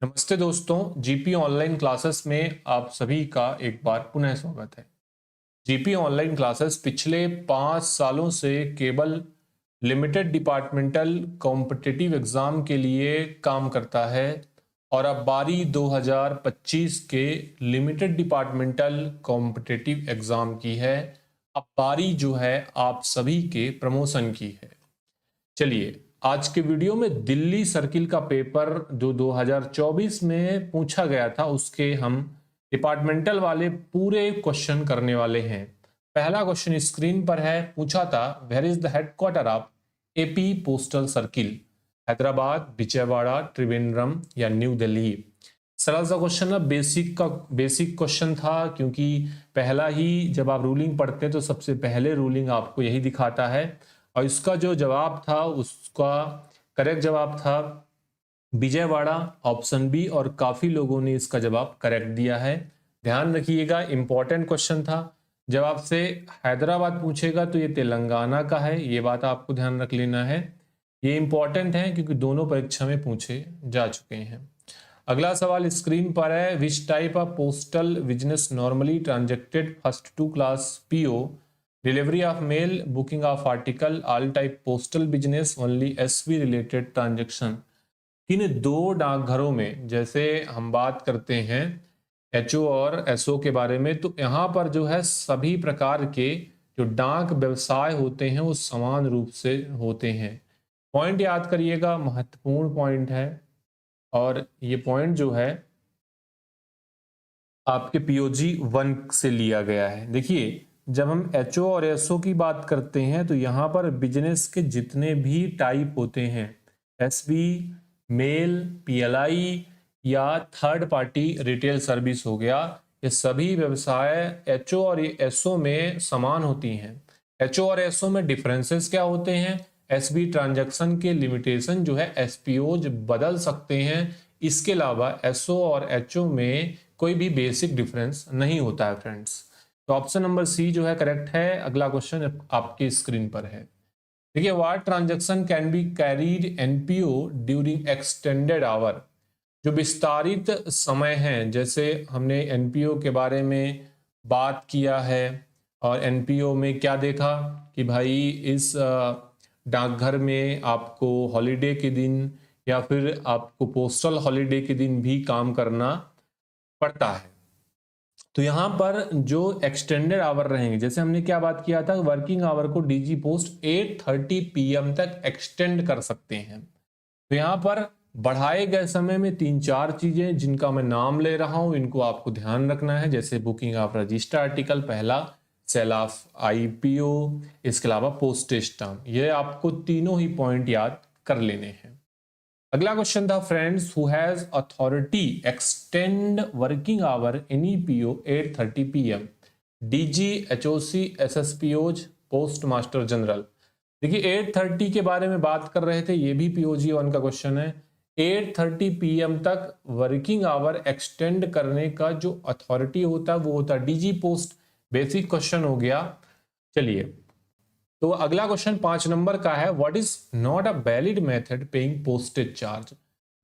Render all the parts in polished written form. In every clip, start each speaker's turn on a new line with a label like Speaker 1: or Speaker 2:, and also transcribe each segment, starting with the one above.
Speaker 1: नमस्ते दोस्तों, GP online classes में आप सभी का एक बार पुनः स्वागत है। जीपी ऑनलाइन क्लासेस पिछले 5 सालों से केवल लिमिटेड डिपार्टमेंटल कॉम्पिटिटिव एग्जाम के लिए काम करता है और अब बारी 2025 के लिमिटेड डिपार्टमेंटल कॉम्पिटिटिव एग्जाम की है। अब बारी जो है आप सभी के प्रमोशन की है। चलिए, आज के वीडियो में दिल्ली सर्किल का पेपर जो 2024 में पूछा गया था उसके हम डिपार्टमेंटल वाले पूरे क्वेश्चन करने वाले हैं। पहला क्वेश्चन स्क्रीन पर है। पूछा था where is the headquarter of AP postal circle? Hyderabad, Vijayawada, Trivandrum या न्यू दिल्ली? सरल सा क्वेश्चन ना, बेसिक क्वेश्चन था, क्योंकि पहला ही जब आप रूलिंग पढ़ते हैं तो सबसे पहले रूलिंग आपको यही दिखाता है। और इसका जो जवाब था उसका करेक्ट जवाब था विजयवाड़ा, ऑप्शन बी, और काफी लोगों ने इसका जवाब करेक्ट दिया है। ध्यान रखिएगा, इंपॉर्टेंट क्वेश्चन था। जब आपसे हैदराबाद पूछेगा तो ये तेलंगाना का है, ये बात आपको ध्यान रख लेना है। ये इंपॉर्टेंट है क्योंकि दोनों परीक्षा में पूछे जा चुके हैं। अगला सवाल स्क्रीन पर है। Which type of postal business normally transacted first to class PO? Delivery of mail, booking of article, all type postal business, only SV related transaction? किन दो डाकघरों में, जैसे हम बात करते हैं एचओ और एसओ के बारे में, तो यहाँ पर जो है सभी प्रकार के जो डाक व्यवसाय होते हैं वो समान रूप से होते हैं। पॉइंट याद करिएगा, महत्वपूर्ण पॉइंट है। और ये पॉइंट जो है आपके पीओजी 1 से लिया गया है। देखिए, जब हम एचओ और एसओ की बात करते हैं तो यहाँ पर बिजनेस के जितने भी टाइप होते हैं, एसबी, मेल, पीएलआई या थर्ड पार्टी रिटेल सर्विस हो गया, ये सभी व्यवसाय एचओ और एसओ में समान होती हैं। एचओ और एसओ में डिफरेंसेस क्या होते हैं? एसबी ट्रांजैक्शन के लिमिटेशन जो है एसपीओज बदल सकते हैं। इसके अलावा एसओ और एचओ में कोई भी बेसिक डिफरेंस नहीं होता है फ्रेंड्स। तो ऑप्शन नंबर सी जो है करेक्ट है। अगला क्वेश्चन आपकी स्क्रीन पर है। देखिए, what transaction can be carried NPO during extended hour? जो विस्तारित समय है, जैसे हमने एनपीओ के बारे में बात किया है और एनपीओ में क्या देखा कि भाई इस डाकघर में आपको हॉलीडे के दिन या फिर आपको पोस्टल हॉलीडे के दिन भी काम करना पड़ता है। तो यहाँ पर जो एक्सटेंडेड आवर रहेंगे, जैसे हमने क्या बात किया था, वर्किंग आवर को डीजी पोस्ट 8:30 PM तक एक्सटेंड कर सकते हैं। तो यहाँ पर बढ़ाए गए समय में 3-4 चीजें जिनका मैं नाम ले रहा हूं, इनको आपको ध्यान रखना है। जैसे बुकिंग ऑफ रजिस्टर आर्टिकल, पहला सेल ऑफ आईपीओ, इसके अलावा पोस्टेज स्टाम्प, ये आपको तीनों ही पॉइंट याद कर लेने हैं। अगला क्वेश्चन था, friends who has authority extend working hour in EPO 8:30 PM? DG, HOC, SSPOs, post master general? देखिए, 8:30 के बारे में बात कर रहे थे, ये भी पीओजी 1 का क्वेश्चन है। 8:30 PM तक वर्किंग आवर एक्सटेंड करने का जो अथॉरिटी होता है वो होता है डीजी पोस्ट। बेसिक क्वेश्चन हो गया। चलिए, तो अगला क्वेश्चन 5 नंबर का है। What is not a valid method paying postage charge?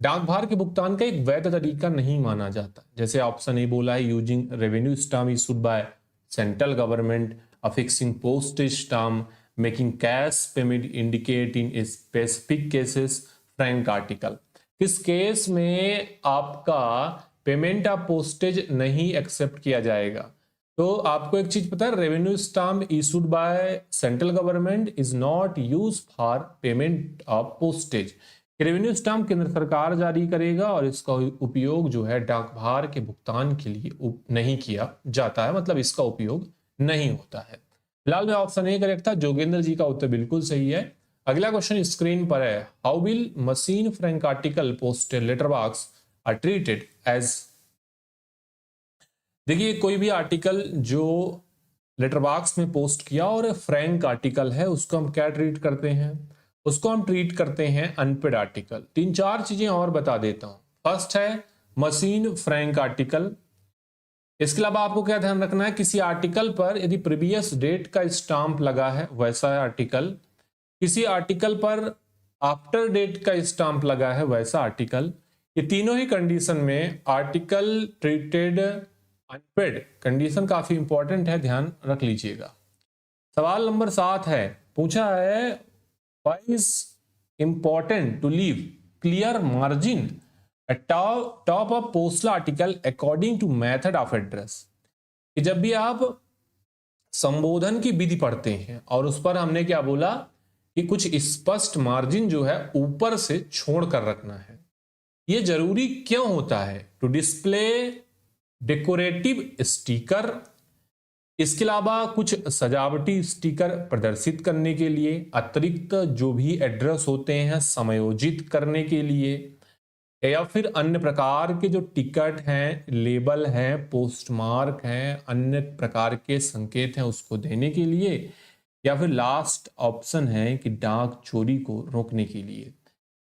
Speaker 1: डाकभार के भुगतान का एक वैध तरीका नहीं माना जाता। जैसे ऑप्शन ए बोला है, using revenue stamp issued by central government, affixing postage stamp, making cash payment indicate in specific cases, frank article. किस केस में आपका पेमेंट ऑफ पोस्टेज नहीं एक्सेप्ट किया जाएगा? तो आपको एक चीज पता है, revenue stamp issued by central government is not use for payment of postage. Revenue stamp केंद्र सरकार जारी करेगा और इसका उपयोग जो है डाकभार के भुगतान के लिए नहीं किया जाता है, मतलब इसका उपयोग नहीं होता है। फिलहाल में ऑप्शन ए करेक्ट था। जोगेंद्र जी का उत्तर बिल्कुल सही है। अगला क्वेश्चन स्क्रीन पर है। How will machine frank article posted letter box are treated as? देखिए, कोई भी आर्टिकल जो लेटर बॉक्स में पोस्ट किया और फ्रैंक आर्टिकल है, उसको हम क्या ट्रीट करते हैं? उसको हम ट्रीट करते हैं अनपेड आर्टिकल। 3-4 चीजें और बता देता हूं। फर्स्ट है मशीन फ्रैंक आर्टिकल। इसके अलावा आपको क्या ध्यान रखना है, किसी आर्टिकल पर यदि प्रीवियस डेट का स्टाम्प लगा है वैसा है आर्टिकल, किसी आर्टिकल पर आफ्टर डेट का स्टाम्प लगा है वैसा आर्टिकल, ये तीनों ही कंडीशन में आर्टिकल ट्रीटेड अनपेड कंडीशन काफी इंपॉर्टेंट है, ध्यान रख लीजिएगा। सवाल नंबर 7 है, पूछा है why is important to leave clear margin top of postal article according to method of address. कि जब भी आप संबोधन की विधि पढ़ते हैं और उस पर हमने क्या बोला कि कुछ स्पष्ट मार्जिन जो है ऊपर से छोड़ कर रखना है। यह जरूरी क्यों होता है? टू डिस्प्ले डेकोरेटिव स्टिकर, इसके अलावा कुछ सजावटी स्टिकर प्रदर्शित करने के लिए, अतिरिक्त जो भी एड्रेस होते हैं समायोजित करने के लिए, या फिर अन्य प्रकार के जो टिकट हैं, लेबल हैं, पोस्टमार्क हैं, अन्य प्रकार के संकेत हैं उसको देने के लिए, या फिर लास्ट ऑप्शन है कि डाक चोरी को रोकने के लिए।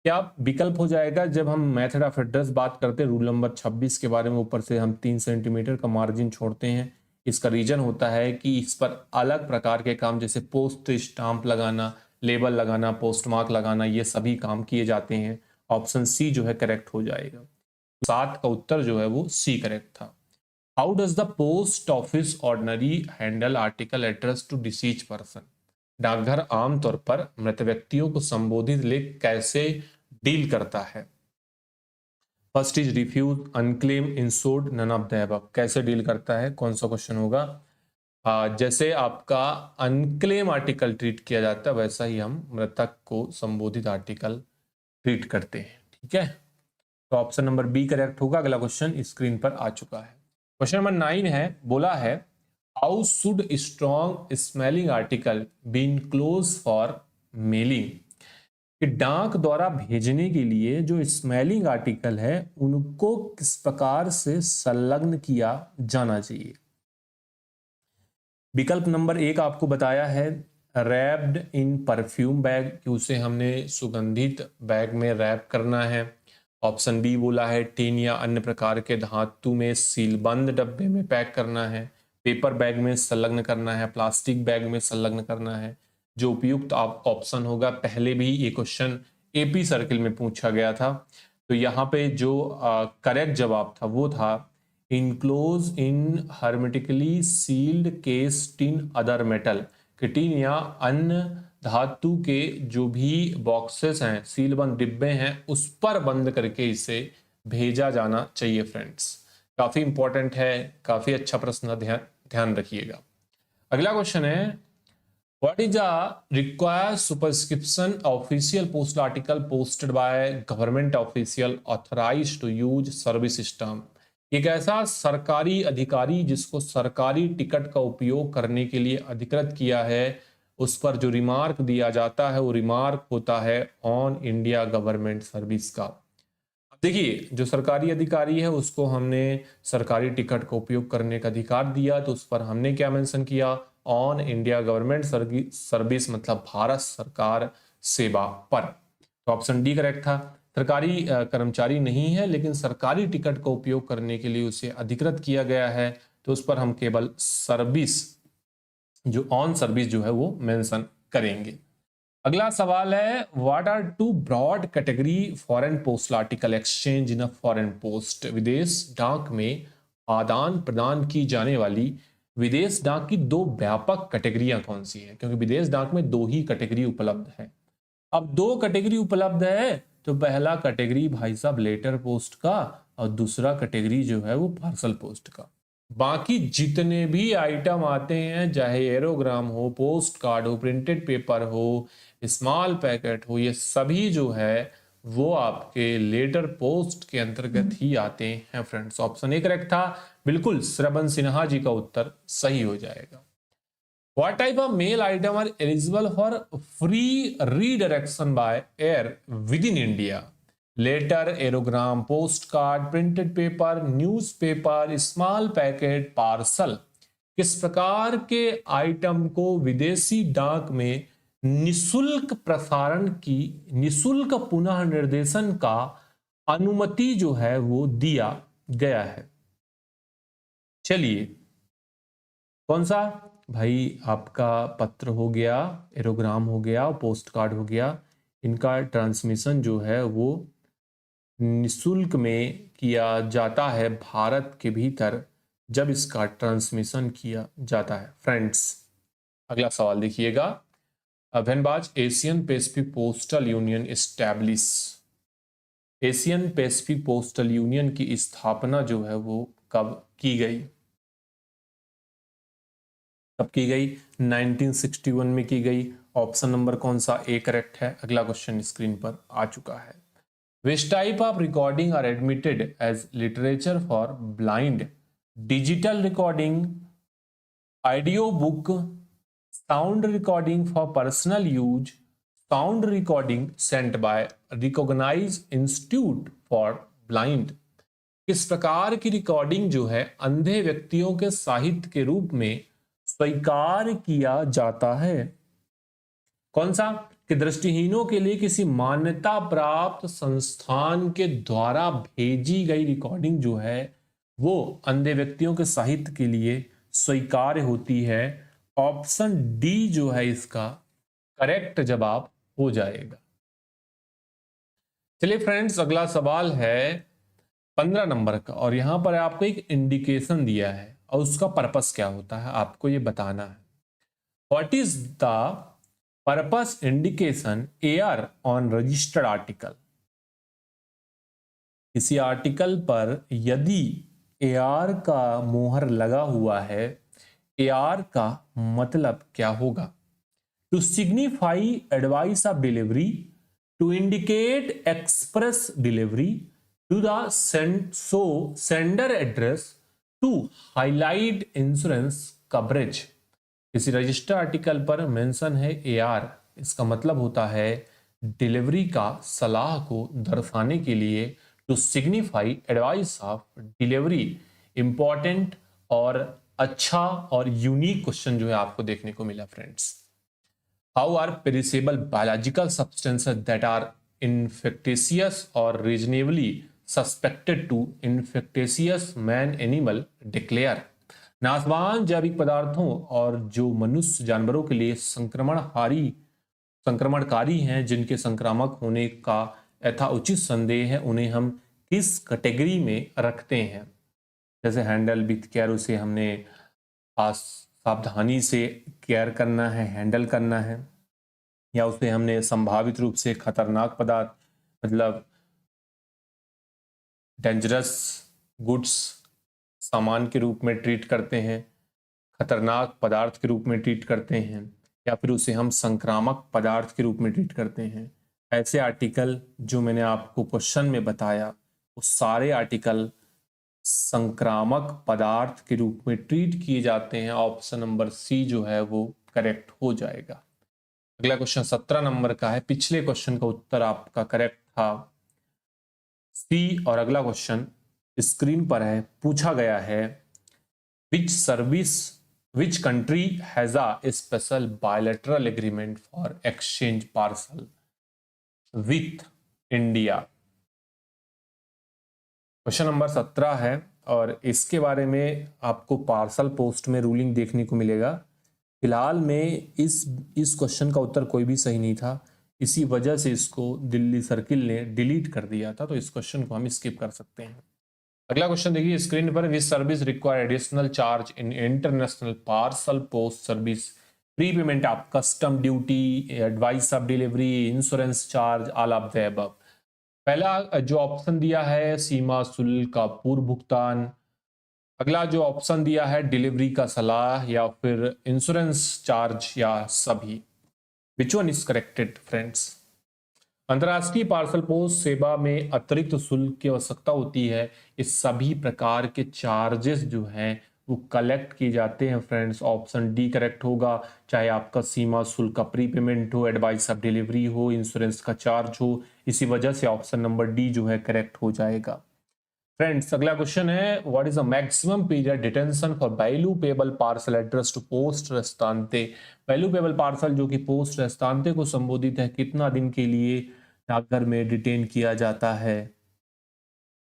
Speaker 1: क्या विकल्प हो जाएगा जब हम मेथड ऑफ एड्रेस बात करते हैं रूल नंबर 26 के बारे में, ऊपर से हम 3 सेंटीमीटर का मार्जिन छोड़ते हैं। इसका रीजन होता है कि इस पर अलग प्रकार के काम जैसे पोस्ट स्टाम्प लगाना, लेबल लगाना, पोस्टमार्क लगाना, ये सभी काम किए जाते हैं। ऑप्शन सी जो है करेक्ट हो जाएगा। 7 का उत्तर जो है वो सी करेक्ट था। How does the post office ordinary handle article address to deceased person? डाकघर आमतौर पर मृत व्यक्तियों को संबोधित लेख कैसे डील करता है? First is refuse, unclaim, insured, none of the above. कैसे डील करता है, कौन सा क्वेश्चन होगा? जैसे आपका अनक्लेम आर्टिकल ट्रीट किया जाता है वैसा ही हम मृतक को संबोधित आर्टिकल ट्रीट करते हैं। ठीक है, तो ऑप्शन नंबर बी करेक्ट होगा। अगला क्वेश्चन स्क्रीन पर आ चुका है। क्वेश्चन नंबर 9 है, बोला है how should strong smelling article be enclose for mailing? कि डाक द्वारा भेजने के लिए जो स्मेलिंग आर्टिकल है उनको किस प्रकार से संलग्न किया जाना चाहिए? विकल्प नंबर 1 आपको बताया है रैप्ड इन परफ्यूम बैग, कि उसे हमने सुगंधित बैग में रैप करना है। ऑप्शन बी बोला है टिन या अन्य प्रकार के धातु में सीलबंद डब्बे में पैक करना है, पेपर बैग में संलग्न करना है, प्लास्टिक बैग में संलग्न करना है। जो उपयुक्त ऑप्शन होगा, पहले भी ये क्वेश्चन एपी सर्किल में पूछा गया था, तो यहाँ पे जो करेक्ट जवाब था वो था enclose in hermetically sealed case tin other metal. कि टिन या अन्य धातु के जो भी बॉक्सेस हैं, सीलबंद डिब्बे हैं, उस पर बंद करके इसे भेजा जाना चाहिए। फ्रेंड्स, काफी इंपॉर्टेंट है, काफी अच्छा प्रश्न, ध्यान रखिएगा। अगला क्वेश्चन है what is a required superscription official post article posted by government official authorized to use service system? एक ऐसा सरकारी अधिकारी जिसको सरकारी टिकट का उपयोग करने के लिए अधिकृत किया है, उस पर जो रिमार्क दिया जाता है वो रिमार्क होता है ऑन इंडिया गवर्नमेंट सर्विस का। अब देखिए, जो सरकारी अधिकारी है उसको हमने सरकारी टिकट का उपयोग करने का अधिकार दिया, तो उस पर हमने क्या मेंशन किया? ऑन इंडिया गवर्नमेंट सर्विस, मतलब भारत सरकार सेवा पर। तो ऑप्शन डी करेक्ट था। सरकारी कर्मचारी नहीं है लेकिन सरकारी टिकट का उपयोग करने के लिए उसे अधिकृत किया गया है, तो उस पर हम केवल सर्विस, जो ऑन सर्विस जो है वो मेंशन करेंगे। अगला सवाल है what are two broad category foreign postal article exchange in a foreign post? विदेश डाक में आदान प्रदान की जाने वाली विदेश डाक की 2 व्यापक कैटेगरियां कौन सी हैं? क्योंकि विदेश डाक में 2 ही कैटेगरी उपलब्ध है। अब 2 कैटेगरी उपलब्ध है, तो पहला कैटेगरी भाई साहब लेटर पोस्ट का, और दूसरा कैटेगरी जो है वो पार्सल पोस्ट का। बाकी जितने भी आइटम आते हैं, चाहे एरोग्राम हो, पोस्ट कार्ड हो, प्रिंटेड पेपर हो, स्मॉल पैकेट हो, ये सभी जो है वो आपके लेटर पोस्ट के अंतर्गत ही आते हैं। फ्रेंड्स, ऑप्शन ए करेक्ट था, बिल्कुल श्रवण सिन्हा जी का उत्तर सही हो जाएगा। What type of mail item are eligible for free redirection by air within India? Letter, aerogram, postcard, printed paper, newspaper, small packet, parcel। किस प्रकार के आइटम को विदेशी डाक में निशुल्क प्रसारण की, निशुल्क पुनः निर्देशन का अनुमति जो है वो दिया गया है? चलिए, कौन सा भाई? आपका पत्र हो गया, एरोग्राम हो गया, पोस्ट कार्ड हो गया, इनका ट्रांसमिशन जो है वो निशुल्क में किया जाता है भारत के भीतर जब इसका ट्रांसमिशन किया जाता है। फ्रेंड्स, अगला सवाल देखिएगा। When was Asian Pacific postal union establish? Asian Pacific postal union की स्थापना जो है वो कब की गई? कब की गई? 1961 में की गई। ऑप्शन नंबर कौन सा ए करेक्ट है? अगला क्वेश्चन स्क्रीन पर आ चुका है। Which type of recording are admitted as literature for blind? Digital recording, audio book, sound recording for personal use, sound recording sent by recognized institute for blind। किस प्रकार की recording जो है अंधे व्यक्तियों के साहित्य के रूप में स्वीकार किया जाता है? कौन सा? कि दृष्टिहीनों के लिए किसी मान्यता प्राप्त संस्थान के द्वारा भेजी गई रिकॉर्डिंग जो है वो अंधे व्यक्तियों के साहित्य के लिए स्वीकार्य होती है। ऑप्शन डी जो है इसका करेक्ट जवाब हो जाएगा। चलिए फ्रेंड्स, अगला सवाल है 15 नंबर का, और यहां पर आपको एक इंडिकेशन दिया है और उसका पर्पस क्या होता है आपको ये बताना है। What is the purpose indication AR on registered article? किसी आर्टिकल पर यदि एआर का मोहर लगा हुआ है, एआर का मतलब क्या होगा? To signify advice of delivery, to indicate express delivery, to the sender address, to highlight insurance coverage. किसी रजिस्टर आर्टिकल पर मेंशन है एआर, इसका मतलब होता है डिलीवरी का सलाह को दर्शाने के लिए, to signify advice of delivery. Important और अच्छा और यूनिक क्वेश्चन जो है आपको देखने को मिला friends. How are perishable biological substances that are infectious or reasonably suspected to infectious man animal declare? नाशवान जैविक पदार्थों और जो मनुष्य जानवरों के लिए संक्रमणकारी हैं, जिनके संक्रामक होने का यथाउचित संदेह है, उन्हें हम किस कैटेगरी में रखते हैं? जैसे हैंडल विथ केयर, उसे हमने सावधानी से केयर करना है, हैंडल करना है, या उसे हमने संभावित रूप से खतरनाक पदार्थ मतलब डेंजरस गुड्स सामान के रूप में ट्रीट करते हैं, खतरनाक पदार्थ के रूप में ट्रीट करते हैं, या फिर उसे हम संक्रामक पदार्थ के रूप में ट्रीट करते हैं। ऐसे आर्टिकल जो मैंने आपको क्वेश्चन में बताया वो सारे आर्टिकल संक्रामक पदार्थ के रूप में ट्रीट किए जाते हैं। ऑप्शन नंबर सी जो है वो करेक्ट हो जाएगा। अगला क्वेश्चन 17 नंबर का है। पिछले क्वेश्चन का उत्तर आपका करेक्ट था सी, और अगला क्वेश्चन स्क्रीन पर है। पूछा गया है which country has a special bilateral agreement for exchange parcel with India? Question number 17 है और इसके बारे में आपको पार्सल पोस्ट में रूलिंग देखने को मिलेगा। फिलहाल में इस क्वेश्चन का उत्तर कोई भी सही नहीं था, इसी वजह से इसको दिल्ली सर्किल ने डिलीट कर दिया था, तो इस क्वेश्चन को हम स्किप कर सकते हैं। अगला क्वेश्चन देखिए स्क्रीन पर। Which service require additional charge in international parcel post service? Prepayment of custom duty, advice of delivery, insurance charge, all of the above. पहला जो ऑप्शन दिया है सीमा शुल्क का पूर्व भुगतान। अगला जो ऑप्शन दिया है डिलीवरी का सलाह, या फिर इंश्योरेंस चार्ज, या सभी। विच वन इज करेक्टेड फ्रेंड्स? अंतर्राष्ट्रीय पार्सल पोस्ट सेवा में अतिरिक्त शुल्क की आवश्यकता होती है। इस सभी प्रकार के चार्जेस जो हैं वो कलेक्ट किए जाते हैं फ्रेंड्स। ऑप्शन डी करेक्ट होगा, चाहे आपका सीमा शुल्क का प्री पेमेंट हो, एडवाइस ऑफ डिलीवरी हो, इंश्योरेंस का चार्ज हो। इसी वजह से ऑप्शन नंबर डी जो है करेक्ट हो जाएगा। फ्रेंड्स, अगला क्वेश्चन है what is the maximum period detention for value payable parcel address to post restante? Value payable parcel जो कि पोस्ट रेस्तांते को संबोधित है, कितना दिन के लिए डाकघर में डिटेन किया जाता है?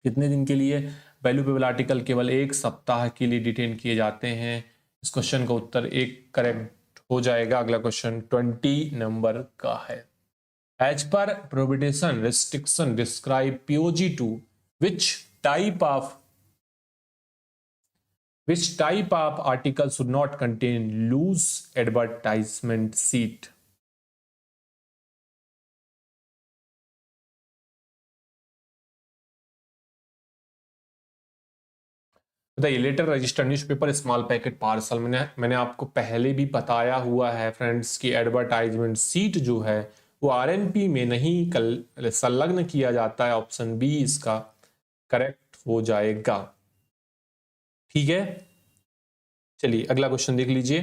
Speaker 1: कितने दिन के लिए? वैल्यू पेबल आर्टिकल केवल 1 सप्ताह के लिए डिटेन किए जाते हैं। इस क्वेश्चन का उत्तर एक करेक्ट हो जाएगा। अगला क्वेश्चन 20 नंबर का है। As per prohibition restriction describe POG to which type of article should not contain loose advertisement sheet. बताइए, letter registered newspaper small packet parcel. मैंने आपको पहले भी बताया हुआ है फ्रेंड्स कि एडवर्टाइजमेंट सीट जो है वो आरएनपी में नहीं संलग्न किया जाता है। ऑप्शन बी इसका करेक्ट हो जाएगा। ठीक है, चलिए अगला क्वेश्चन देख लीजिए।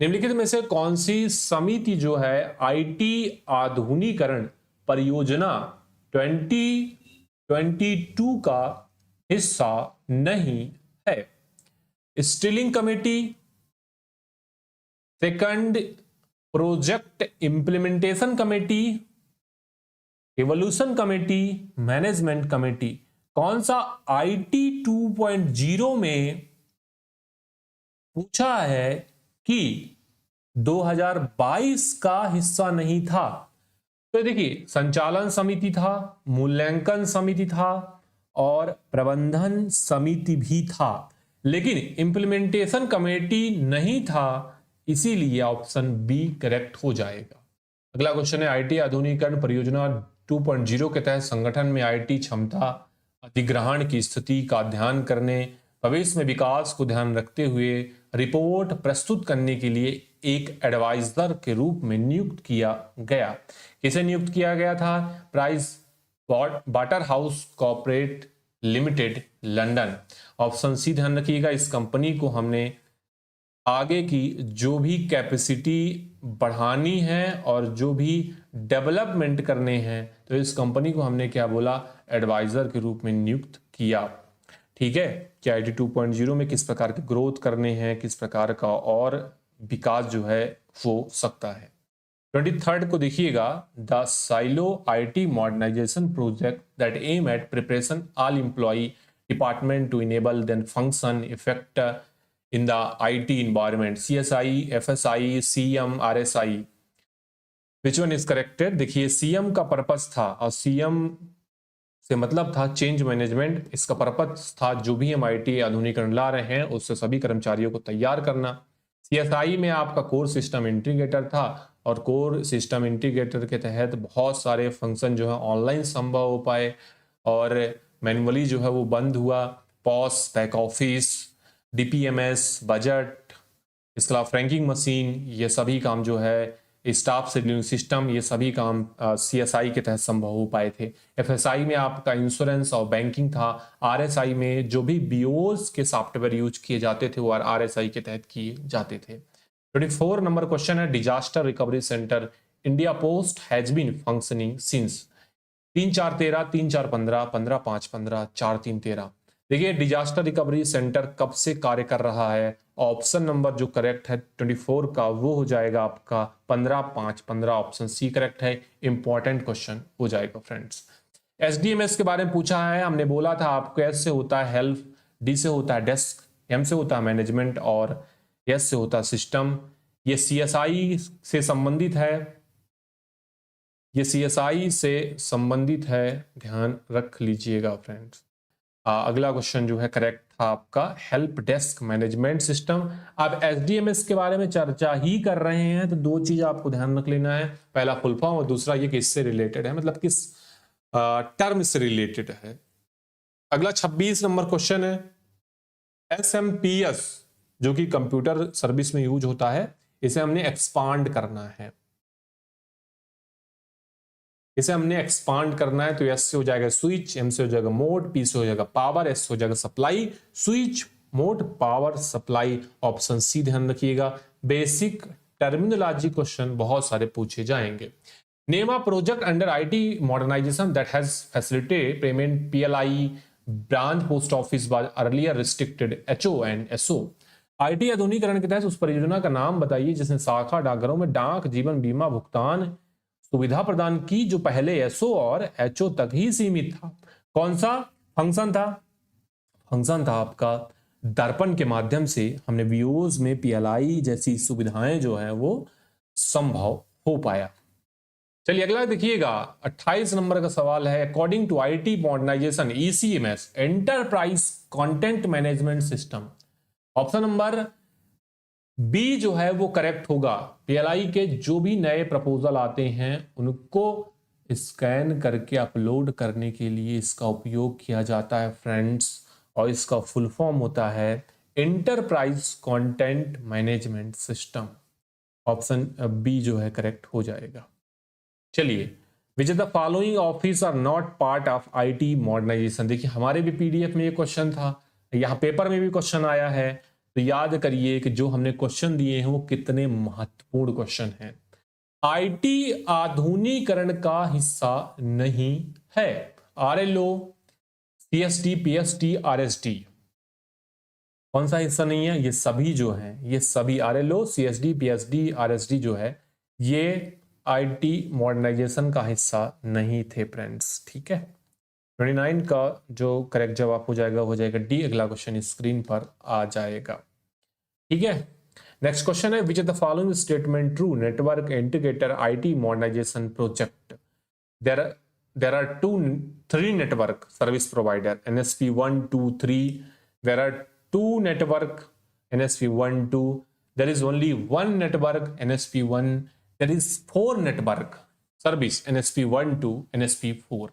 Speaker 1: निम्नलिखित में से कौन सी समिति जो है आईटी आधुनिकीकरण परियोजना 2022 का हिस्सा नहीं है? Stealing committee, second project implementation committee, evolution committee, management committee. कौन सा आईटी 2.0 में पूछा है कि 2022 का हिस्सा नहीं था? तो देखिए, संचालन समिति था, मूल्यांकन समिति था और प्रबंधन समिति भी था, लेकिन इंप्लीमेंटेशन कमेटी नहीं था, इसीलिए ऑप्शन बी करेक्ट हो जाएगा। अगला क्वेश्चन है, आईटी आधुनिकीकरण परियोजना 2.0 के तहत संगठन में आईटी क्षमता अधिग्रहण की स्थिति का अध्ययन करने, भविष्य में विकास को ध्यान रखते हुए रिपोर्ट प्रस्तुत करने के लिए एक एडवाइजर के रूप में नियुक्त किया गया। किसे नियुक्त किया गया था? Price Waterhouse Corporate Limited, London. Option C ध्यान रखिएगा। इस कंपनी को हमने आगे की जो भी कैपेसिटी बढ़ानी है और जो भी डेवलपमेंट करने हैं, तो इस कंपनी को हमने क्या बोला? एडवाइजर के रूप में नियुक्त किया। ठीक है, कि आईटी 2.0 में किस प्रकार के ग्रोथ करने हैं, किस प्रकार का और विकास जो है हो सकता है। 23rd को देखिएगा, the silo IT modernization project that aim at preparation all employee department to enable then function effect in the IT environment, CSI, FSI, CM, RSI, which one is corrected? देखिए, सीएम का purpose था और CM से मतलब था change management. इसका purpose था जो भी हम आईटी आधुनिकीकरण ला रहे हैं उससे सभी कर्मचारियों को तैयार करना। सीएसआई में आपका कोर सिस्टम इंटीग्रेटर था और कोर सिस्टम इंटीग्रेटर के तहत बहुत सारे फंक्शन जो है ऑनलाइन संभव हो पाए और मैनुअली जो है वो बंद हुआ। पॉस, बैक ऑफिस, डीपीएमएस, बजट, इसके अलावा फ्रैंकिंग मशीन, ये सभी काम जो है स्टाफ शेड्यूलिंग सिस्टम, ये सभी काम सीएसआई के तहत संभव हो पाए थे। एफएसआई में आपका इंश्योरेंस और बैंकिंग था। आरएसआई में जो भी बीओज के सॉफ्टवेयर यूज किए जाते थे वो आरएसआई के तहत किए जाते थे। 24 नंबर क्वेश्चन है, disaster recovery center India Post has been functioning since 3/4/13, 3/4/15, 15/5/15, 4/3/13। देखिए, डिजास्टर रिकवरी सेंटर कब से कार्य कर रहा है? ऑप्शन नंबर जो करेक्ट है 24 का वो हो जाएगा आपका 15/5/15। ऑप्शन सी करेक्ट है। इंपॉर्टेंट क्वेश्चन हो जाएगा फ्रेंड्स। एसडीएमएस के बारे में पूछा है, हमने बोला था आपको एस से होता है हेल्प, डी से होता है डेस्क, एम से होता है मैनेजमेंट और एस से होता है सिस्टम। ये सीएसआई से संबंधित है, ये सीएसआई से संबंधित है, ध्यान रख लीजिएगा फ्रेंड्स। अगला क्वेश्चन जो है करेक्ट था आपका हेल्प डेस्क मैनेजमेंट सिस्टम। आप एसडीएमएस के बारे में चर्चा ही कर रहे हैं तो दो चीज आपको ध्यान रख लेना है, पहला फुल फॉर्म और दूसरा ये किससे रिलेटेड है, मतलब किस टर्म से रिलेटेड है। अगला 26 नंबर क्वेश्चन है, एसएमपीएस जो कि कंप्यूटर सर्विस में यूज होता है, इसे हमने एक्सपांड करना है। इसे हमने एक्सपांड करना है तो एस से हो जाएगा स्विच, एम से हो जाएगा मोड, पी से हो जाएगा पावर, एस से हो जाएगा supply. Switch, mode, power, supply. Option C ध्यान रखिएगा। बेसिक टर्मिनोलॉजी क्वेश्चन बहुत सारे पूछे जाएंगे। Name a project under IT modernization that has facilitated payment PLI branch post office was earlier restricted HO and SO. IT आधुनिकीकरण के तहत उस परियोजना का नाम बताइए जिसने शाखा डाकघरों में डाक जीवन बीमा भुगतान सुविधा प्रदान की जो पहले एसओ और एचओ तक ही सीमित था। कौन सा फंक्शन था? फंक्शन था आपका दर्पण के माध्यम से हमने वीओज में पीएलआई जैसी सुविधाएं जो है वो संभव हो पाया। चलिए अगला देखिएगा 28 नंबर का सवाल है, according to IT modernization ECMS enterprise content management system, option number B जो है वो करेक्ट होगा। पीएलआई के जो भी नए प्रपोजल आते हैं उनको स्कैन करके अपलोड करने के लिए इसका उपयोग किया जाता है फ्रेंड्स, और इसका फुल फॉर्म होता है enterprise content management system. Option B जो है करेक्ट हो जाएगा। चलिए, which the following office are not part of IT modernization, देखिए हमारे भी पीडीएफ में ये क्वेश्चन था, यहाँ पेपर में भी क्वेश्चन आया है, तो याद करिए कि जो हमने क्वेश्चन दिए हैं वो कितने महत्वपूर्ण क्वेश्चन हैं। आईटी आधुनिकीकरण का हिस्सा नहीं है। आरएलओ, सीएसटी, पीएसटी, आरएसटी कौन सा हिस्सा नहीं है? ये सभी जो हैं, ये सभी आरएलओ, सीएसडी, पीएसडी, आरएसडी जो है ये आईटी मॉडर्नाइजेशन का हिस्सा नहीं थे फ्रेंड्स। ठीक है, 29 का जो करेक्ट जवाब हो जाएगा डी। अगला क्वेश्चन स्क्रीन पर आ जाएगा। ठीक है, नेक्स्ट क्वेश्चन है, which of the following statement true? Network integrator IT modernization project, there are three network service provider, NSP 1 2 3, there are two network NSP 1 2, there is only one network NSP 1, there is four network service NSP 1 2, NSP 4,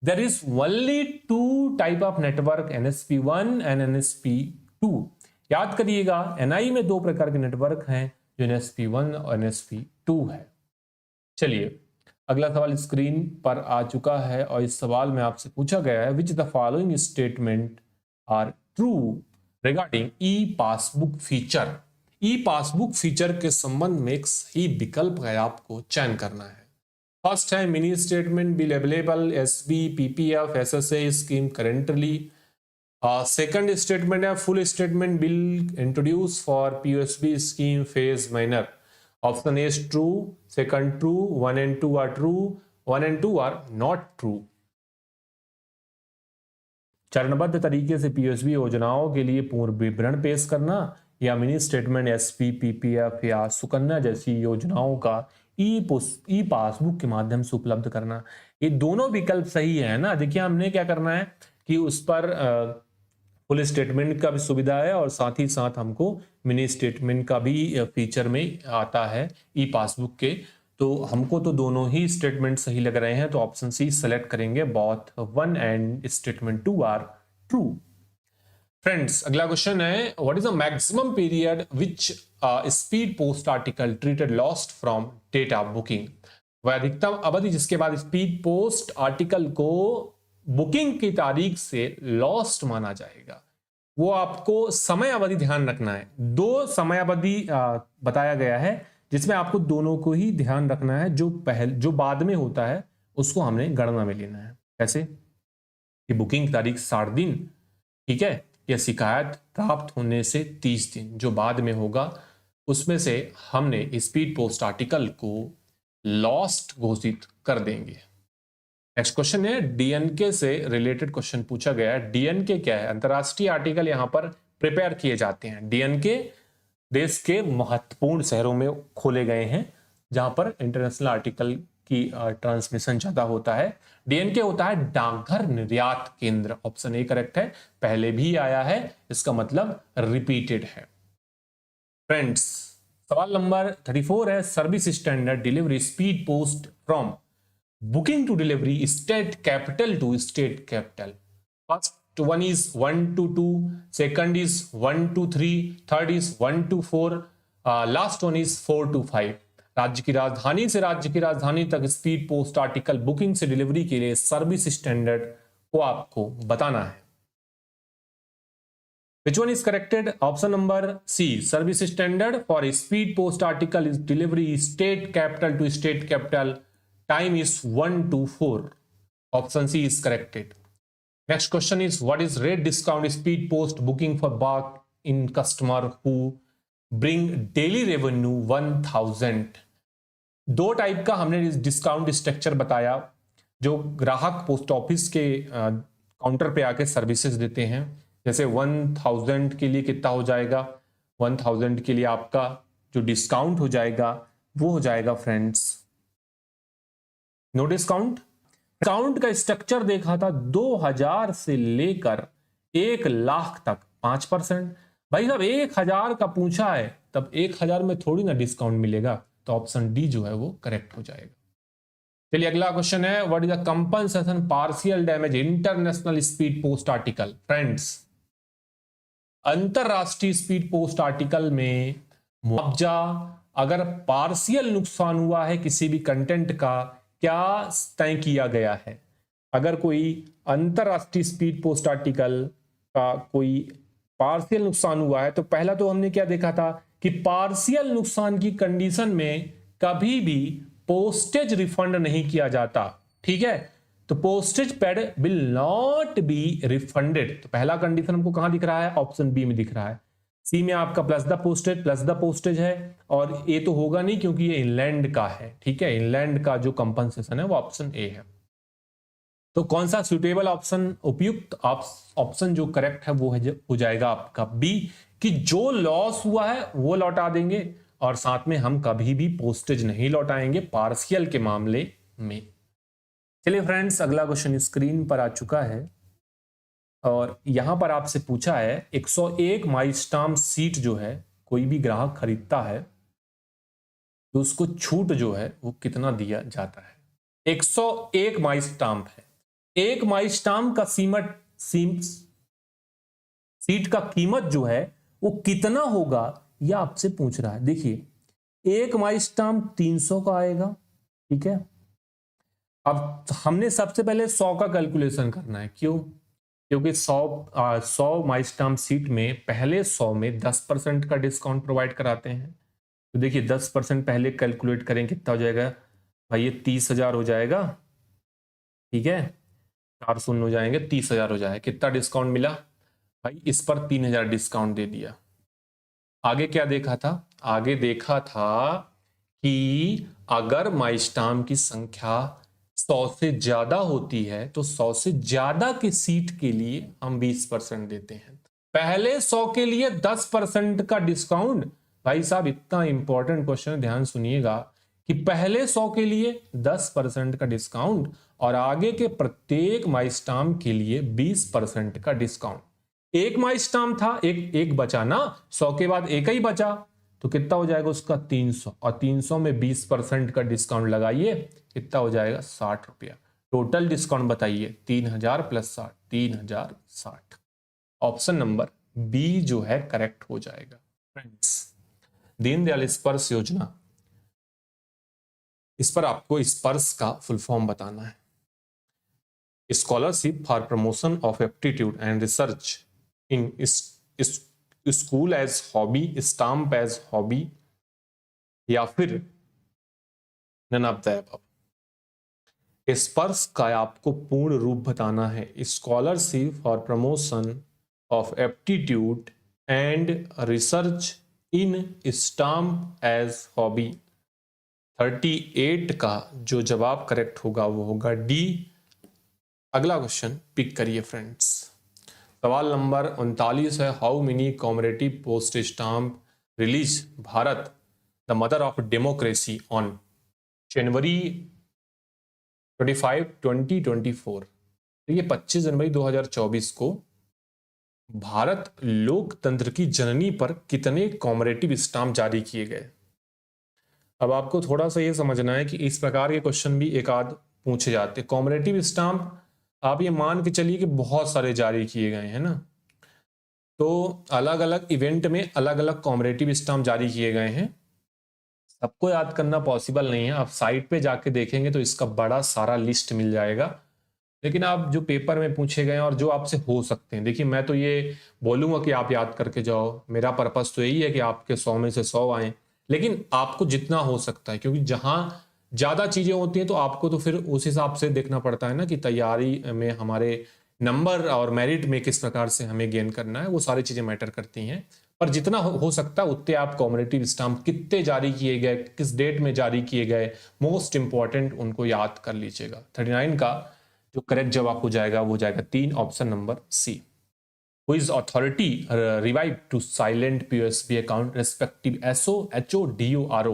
Speaker 1: there is only two type of network NSP 1 and NSP 2। याद करिएगा NI में दो प्रकार के network हैं जो NSP 1 और NSP 2 है। चलिए अगला सवाल स्क्रीन पर आ चुका है और इस सवाल में आपसे पूछा गया है, which the following statement are true regarding e passbook feature. E passbook feature के संबंध में एक सही विकल्प है, आपको चयन करना है। फर्स्ट है, mini statement bill available SB PPF SSA scheme currently. Second statement है, full statement bill introduce for POSB scheme phase minor. Option A is true, second true, 1 and 2 are true, 1 and 2 are not true। चरणबद्ध तरीके से PSB योजनाओं के लिए पूर्ण विवरण पेश करना या मिनी स्टेटमेंट एसपी पीपीएफ या सुकन्या जैसी योजनाओं का ई पासबुक के माध्यम से उपलब्ध करना, ये दोनों विकल्प सही है ना। देखिए हमने क्या करना है कि उस पर फुल स्टेटमेंट का भी सुविधा है और साथ ही साथ हमको मिनी स्टेटमेंट का भी फीचर में आता है ई पासबुक के, तो हमको तो दोनों ही स्टेटमेंट सही लग रहे हैं, तो ऑप्शन सी सेलेक्ट करेंगे, both 1 and statement 2 are true. Friends अगला क्वेश्चन है, what is the maximum period which speed post article treated lost from data booking. वह अधिकतम अवधि जिसके बाद स्पीड पोस्ट आर्टिकल को बुकिंग की तारीख से लॉस्ट माना जाएगा। वो आपको समय अवधि ध्यान रखना है, दो समय अवधि बताया गया है जिसमें आपको दोनों को ही ध्यान रखना है। जो बाद में होता है उसको हमने गणना में लेना है। कैसे कि बुकिंग की तारीख 60 दिन, ठीक है, या शिकायत प्राप्त होने से 30 दिन, जो बाद में होगा उसमें से हमने स्पीड पोस्ट आर्टिकल को लॉस्ट घोषित कर देंगे। नेक्स्ट क्वेश्चन है, डीएनके से रिलेटेड क्वेश्चन पूछा गया है। डीएनके क्या है? अंतरराष्ट्रीय आर्टिकल यहां पर प्रिपेयर किए जाते हैं। डीएनके देश के महत्वपूर्ण शहरों में खोले गए हैं जहां पर इंटरनेशनल आर्टिकल की ट्रांसमिशन ज्यादा होता है। डीएनके होता है डाकघर निर्यात केंद्र। ऑप्शन ए करेक्ट है, पहले भी आया है, इसका मतलब रिपीटेड है। फ्रेंड्स सवाल नंबर 34 है, service standard delivery speed post from booking to delivery state capital to state capital. First one is 1 to 2, second is 1 to 3, third is 1 to 4, last one is 4 to 5। राज्य की राजधानी से राज्य की राजधानी तक स्पीड पोस्ट आर्टिकल बुकिंग से delivery के लिए सर्विस स्टैंडर्ड को आपको बताना है। Which one is corrected? Option number C, service standard for a speed post article is delivery state capital to state capital, time is 1 to 4। Option C is corrected। Next question is, what is rate discount speed post booking for bulk in customer who bring daily revenue 1000। दो type का हमने discount structure बताया। जो ग्राहक post office के counter पे आके services देते हैं, जैसे 1000 के लिए कितना हो जाएगा, 1000 के लिए आपका जो डिस्काउंट हो जाएगा वो हो जाएगा फ्रेंड्स नो डिस्काउंट। डिस्काउंट का स्ट्रक्चर देखा था 2000 से लेकर 1 लाख तक 5%। भाई साहब 1000 का पूछा है, तब 1000 में थोड़ी ना डिस्काउंट मिलेगा, तो ऑप्शन डी जो है वो करेक्ट हो जाएगा। चलिए अगला क्वेश्चन है, what is the compensation partial damage international speed post article. Friends, अंतरराष्ट्रीय स्पीड पोस्ट आर्टिकल में मुआवजा अगर पार्शियल नुकसान हुआ है किसी भी कंटेंट का, क्या तय किया गया है। अगर कोई अंतरराष्ट्रीय स्पीड पोस्ट आर्टिकल का कोई पार्शियल नुकसान हुआ है, तो पहला तो हमने क्या देखा था कि पार्शियल नुकसान की कंडीशन में कभी भी पोस्टेज रिफंड नहीं किया जाता। ठीक है, तो postage paid will not be refunded. तो पहला कंडीशन हमको कहां दिख रहा है, ऑप्शन बी में दिख रहा है। सी में आपका प्लस द पोस्टेज है, और ए तो होगा नहीं क्योंकि ये इनलैंड का है। ठीक है, इनलैंड का जो कंपनसेशन है वो ऑप्शन ए है। तो कौन सा सुटेबल ऑप्शन, उपयुक्त ऑप्शन जो करेक्ट है वो हो जाएगा आपका बी, कि जो लॉस हुआ है वो लौटा देंगे, और साथ में हम कभी भी पोस्टेज नहीं लौटाएंगे पार्शियल के मामले में। चलिए फ्रेंड्स, अगला क्वेश्चन स्क्रीन पर आ चुका है, और यहां पर आपसे पूछा है 101 माइस्टाम्प सीट जो है कोई भी ग्राहक खरीदता है तो उसको छूट जो है वो कितना दिया जाता है। 101 माइस्टाम्प है, एक माइस्टाम्प का सीट का कीमत जो है वो कितना होगा, यह आपसे पूछ रहा है। देखिए एक माइस्टाम्प 300 का आएगा। ठीक है, अब हमने सबसे पहले 100 का कैलकुलेशन करना है। क्यों? क्योंकि 100 माइस्टाम्प सीट में पहले 100 में 10% का डिस्काउंट प्रोवाइड कराते हैं। तो देखिए 10% पहले कैलकुलेट करें कितना हो जाएगा भाई, ये 30,000 हो जाएगा। ठीक है, 4 शून्य हो जाएंगे, 30,000 हो जाएगा। कितना डिस्काउंट मिला भाई, इस पर 3,000 डिस्काउंट दे दिया। आगे क्या देखा था, आगे देखा था कि अगर माइस्टाम्प की संख्या 100 से ज्यादा होती है तो 100 से ज्यादा की सीट के लिए हम 20% देते हैं। पहले 100 के लिए 10% का डिस्काउंट। भाई साहब इतना इंपॉर्टेंट क्वेश्चन, ध्यान सुनिएगा कि पहले 100 के लिए 10% का डिस्काउंट, और आगे के प्रत्येक माइस्टाम्प के लिए 20% का डिस्काउंट। एक माइस्टाम्प था, एक बचा ना, 100 के बाद एक ही बचा, तो कितना हो जाएगा उसका 300, और 300 में 20% का डिस्काउंट लगाइए, कितना हो जाएगा 60 रुपया। टोटल डिस्काउंट बताइए 3,000 प्लस 60, 3,060। ऑप्शन नंबर बी जो है करेक्ट हो जाएगा। फ्रेंड्स, दीनदयाल स्पर्श योजना, इस पर आपको स्पर्श का फुल फॉर्म बताना है। Scholarship for promotion of aptitude and research in school as hobby, stamp as hobby, या फिर नन ऑफ द अबव। स्पर्श का आपको पूर्ण रूप बताना है। Scholarship for promotion of aptitude and research in stamp as hobby. 38 का जो जवाब करेक्ट होगा वो होगा डी। अगला क्वेश्चन पिक करिए फ्रेंड्स। सवाल नंबर 39 है, how many commemorative post stamp release Bharat the mother of democracy on January 25, 2024। तो ये 25 जनवरी 2024 को भारत लोकतंत्र की जननी पर कितने कॉमरेटिव स्टाम्प जारी किए गए। अब आपको थोड़ा सा ये समझना है कि इस प्रकार के क्वेश्चन भी एक आध पूछे जाते हैं। कॉमरेटिव स्टाम्प आप ये मान के चलिए कि बहुत सारे जारी किए गए हैं ना, तो अलग अलग इवेंट में अलग अलग कॉमरेटिव स्टाम्प जारी किए गए हैं। सबको याद करना पॉसिबल नहीं है, आप साइट पे जाके देखेंगे तो इसका बड़ा सारा लिस्ट मिल जाएगा। लेकिन आप जो पेपर में पूछे गए और जो आपसे हो सकते हैं, देखिए मैं तो ये बोलूंगा कि आप याद करके जाओ, मेरा पर्पस तो यही है कि आपके 100 में से 100 आए, लेकिन आपको जितना हो सकता है, क्योंकि जहां ज्यादा चीजें होती हैं तो आपको तो फिर उस हिसाब से देखना पड़ता है ना कि तैयारी में हमारे नंबर और मेरिट में किस प्रकार से हमें गेन करना है, वो सारी चीजें मैटर करती हैं। पर जितना हो सकता है उतने आप कॉमरेटिव स्टाम्प कितने जारी किए गए, किस डेट में जारी किए गए, मोस्ट इंपॉर्टेंट उनको याद कर लीजिएगा। 39 का जो करेक्ट जवाब हो जाएगा वो जाएगा 3, option number C. Who is authority revived to silent POSB account respective SO, HO, DO, RO?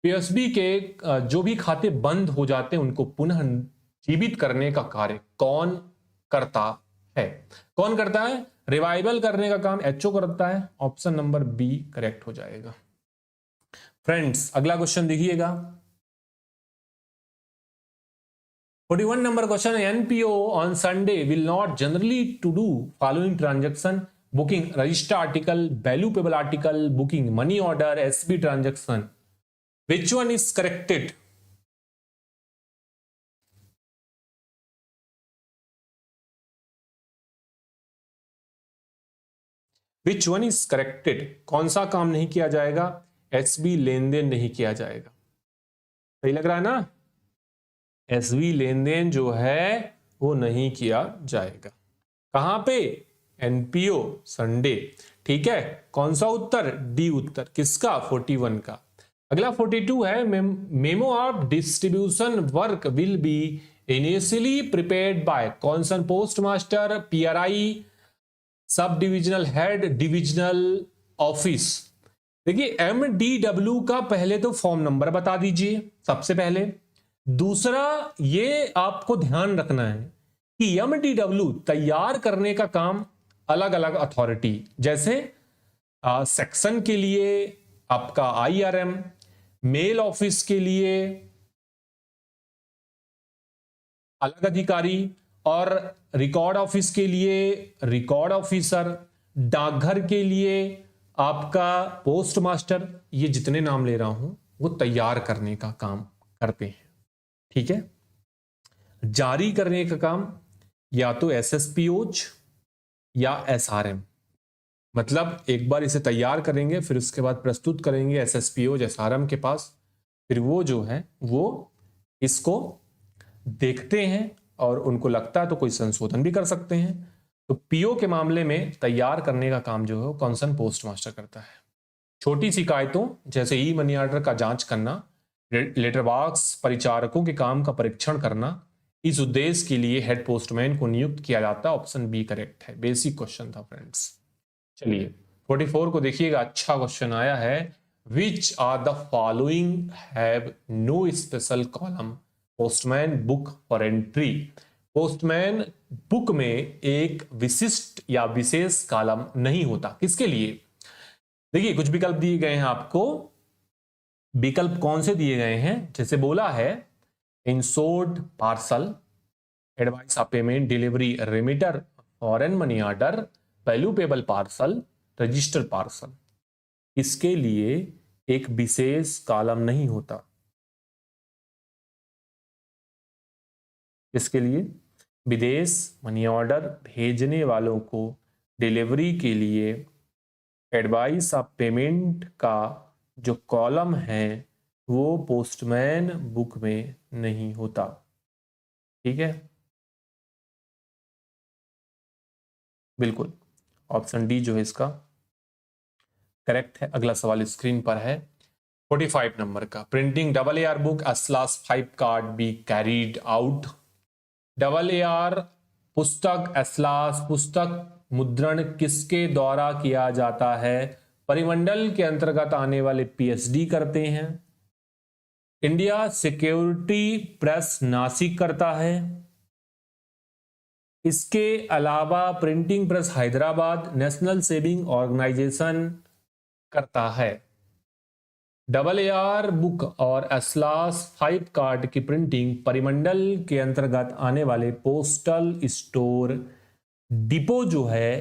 Speaker 1: PSB के जो भी खाते बंद हो जाते हैं उनको पुनः जीवित करने का कार्य कौन करता है? कौन करता है? रिवाइवल करने का काम एचओ करता है। ऑप्शन नंबर बी करेक्ट हो जाएगा। फ्रेंड्स अगला क्वेश्चन देखिएगा, 41 number question. NPO on Sunday will not generally to do following transaction: booking register article, valuable article, booking money order, SB transaction. Which one is corrected? Which one is corrected? कौन सा काम नहीं किया जाएगा? SB लेन then नहीं किया जाएगा। सही लग रहा है ना? एसबी लेन देन जो है वो नहीं किया जाएगा। कहां पे? NPO Sunday. ठीक है, कौन सा उत्तर? डी उत्तर। किसका? 41 का। अगला 42 है, memo of distribution work will be initially prepared by कॉन्सन post master, PRI, sub divisional head, divisional office. देखिए एमडीडब्ल्यू का पहले तो फॉर्म नंबर बता दीजिए सबसे पहले। दूसरा ये आपको ध्यान रखना है कि एमडीडब्ल्यू तैयार करने का काम अलग अलग अथॉरिटी, जैसे सेक्शन के लिए आपका आईआरएम, मेल ऑफिस के लिए अलग अधिकारी, और रिकॉर्ड ऑफिस के लिए रिकॉर्ड ऑफिसर, डाकघर के लिए आपका पोस्ट मास्टर, ये जितने नाम ले रहा हूं वो तैयार करने का काम करते हैं। ठीक है, जारी करने का काम या तो एसएसपीओज या एसआरएम, मतलब एक बार इसे तैयार करेंगे फिर उसके बाद प्रस्तुत करेंगे एसएसपीओज एसआरएम के पास, फिर वो जो है वो इसको देखते हैं और उनको लगता है तो कोई संशोधन भी कर सकते हैं। तो पीओ के मामले में तैयार करने का काम जो है वो कॉन्सर्न पोस्ट मास्टर करता है। छोटी शिकायतों जैसे ई मनी ऑर्डर का जांच करना, लेटर बॉक्स परिचारकों के काम का परीक्षण करना, इस उद्देश्य के लिए हेड पोस्टमैन को नियुक्त किया जाता है। ऑप्शन बी करेक्ट है। बेसिक क्वेश्चन था फ्रेंड्स। चलिए 44 को देखिएगा, अच्छा क्वेश्चन आया है। Which are the following have no special column postman book for entry? Postman book में एक विशिष्ट या विशेष कॉलम नहीं होता। किसके लिए? देखिए कुछ विकल्प दिए गए हैं आपको। विकल्प कौन से दिए गए हैं? जैसे बोला है insured parcel, advice of payment, delivery, remitter, foreign money order, valuable parcel, registered parcel. इसके लिए एक विशेष कॉलम नहीं होता। इसके लिए विदेश मनी ऑर्डर भेजने वालों को डिलीवरी के लिए एडवाइस ऑफ पेमेंट का जो कॉलम है वो पोस्टमैन बुक में नहीं होता। ठीक है, बिल्कुल ऑप्शन डी जो है इसका करेक्ट है। अगला सवाल स्क्रीन पर है 45 नंबर का। Printing AAR book /5 card be carried out. AAR पुस्तक पुस्तक मुद्रण किसके द्वारा किया जाता है? परिमंडल के अंतर्गत आने वाले पीएचडी करते हैं। इंडिया सिक्योरिटी प्रेस नासिक करता है। इसके अलावा printing press Hyderabad national saving organisation करता है। AAR बुक और /5 कार्ड की प्रिंटिंग परिमंडल के अंतर्गत आने वाले पोस्टल स्टोर डिपो जो है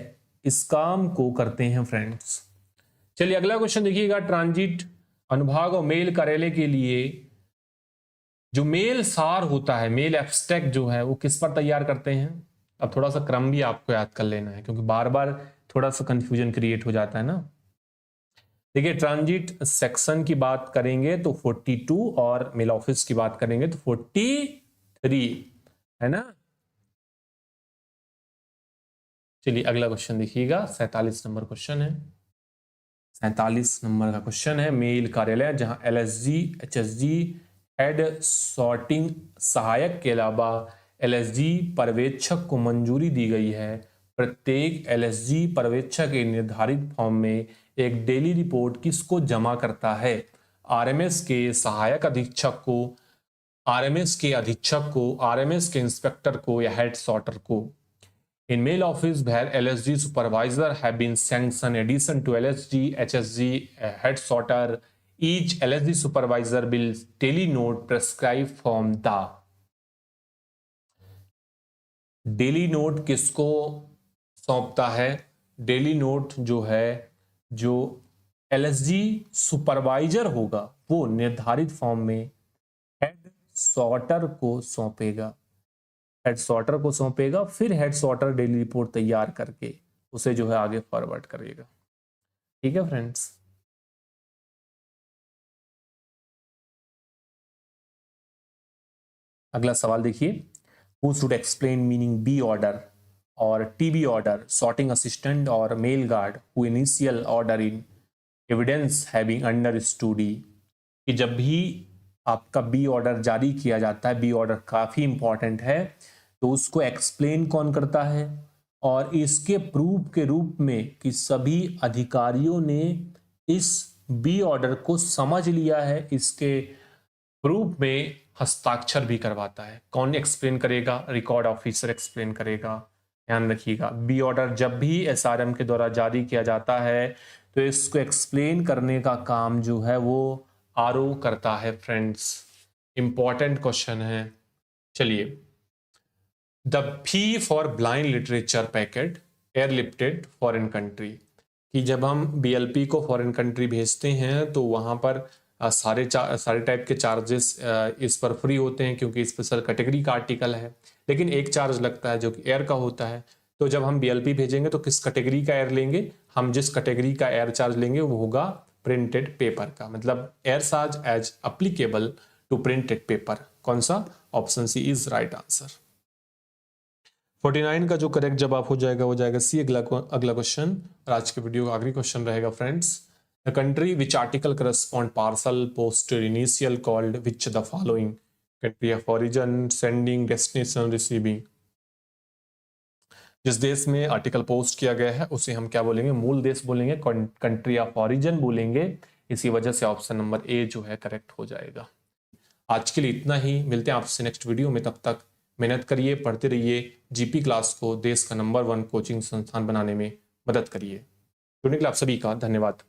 Speaker 1: इस काम को करते हैं फ्रेंड्स। चलिए अगला क्वेश्चन देखिएगा। ट्रांजिट अनुभाग और मेल कार्यालय के लिए जो मेल सार होता है, मेल एब्स्ट्रैक्ट जो है वो किस पर तैयार करते हैं? अब थोड़ा सा क्रम भी आपको याद कर लेना है क्योंकि बार बार थोड़ा सा कंफ्यूजन क्रिएट हो जाता है ना। देखिए ट्रांजिट सेक्शन की बात करेंगे तो 42 और मेल ऑफिस की बात करेंगे तो 43 है ना। चलिए अगला क्वेश्चन देखिएगा, 47 नंबर क्वेश्चन है। 47 नंबर का क्वेश्चन है मेल कार्यालय जहां एलएसजी एचएसजी हेड सॉर्टिंग सहायक के अलावा एलएसजी पर्यवेक्षक को मंजूरी दी गई है। प्रत्येक एलएसजी पर्यवेक्षक के निर्धारित फॉर्म में एक डेली रिपोर्ट किसको जमा करता है? आरएमएस के सहायक अधीक्षक को, आरएमएस के अधीक्षक को, आरएमएस के इंस्पेक्टर को या हेड सॉर्टर को। In mail office where LSG supervisor have been sanctioned addition to LSG HSG head sorter, each LSG supervisor will daily note prescribed from the। Daily note किसको सौंपता है? Daily note जो है, जो LSG supervisor होगा वो निर्धारित form में head sorter को सौंपेगा, हेड सॉर्टर को सौंपेगा। फिर हेड सॉर्टर डेली रिपोर्ट तैयार करके उसे जो है आगे फॉरवर्ड करेगा। ठीक है फ्रेंड्स। अगला सवाल देखिए, who should explain meaning B order और टीबी ऑर्डर, सॉर्टिंग असिस्टेंट और mail guard who initial order in evidence having under study. कि जब भी आपका बी ऑर्डर जारी किया जाता है, बी ऑर्डर काफी इंपॉर्टेंट है, तो उसको एक्सप्लेन कौन करता है? और इसके प्रूफ के रूप में कि सभी अधिकारियों ने इस बी ऑर्डर को समझ लिया है, इसके प्रूफ में हस्ताक्षर भी करवाता है। कौन एक्सप्लेन करेगा? रिकॉर्ड ऑफिसर एक्सप्लेन करेगा। ध्यान रखिएगा, बी ऑर्डर जब भी एसआरएम के द्वारा जारी किया जाता है तो इसको एक्सप्लेन करने का काम जो है वो आरओ करता है फ्रेंड्स। इंपॉर्टेंट क्वेश्चन है। चलिए, the fee for blind literature packet airlifted foreign country. कि जब हम बीएलपी को फॉरेन कंट्री भेजते हैं तो वहाँ पर सारे टाइप के चार्जेस इस पर फ्री होते हैं क्योंकि स्पेशल कैटेगरी का आर्टिकल है, लेकिन एक चार्ज लगता है जो कि एयर का होता है। तो जब हम बीएलपी भेजेंगे तो किस कैटेगरी का एयर लेंगे? हम जिस कैटेगरी का एयर चार्ज लेंगे वो होगा प्रिंटेड पेपर का, मतलब air charge as applicable to printed paper. कौन सा? Option C is right answer. 49 का जो करेक्ट जवाब हो जाएगा वो जाएगा सी। अगला क्वेश्चन और आज के वीडियो का आखिरी क्वेश्चन रहेगा friends. The country which article correspond parcel posted initial called which the following? Country of origin, sending, destination, receiving. जिस देश में आर्टिकल पोस्ट किया गया है उसे हम क्या बोलेंगे? मूल देश बोलेंगे, कंट्री ऑफ ओरिजिन बोलेंगे। इसी वजह से ऑप्शन नंबर ए जो है करेक्ट हो जाएगा। आज के लिए इतना ही, मिलते हैं आपसे नेक्स्ट वीडियो में। तब तक मेहनत करिए, पढ़ते रहिए, जीपी क्लास को देश का नंबर 1 कोचिंग संस्थान बनाने में मदद करिए। जुड़ने के लिए आप सभी का धन्यवाद।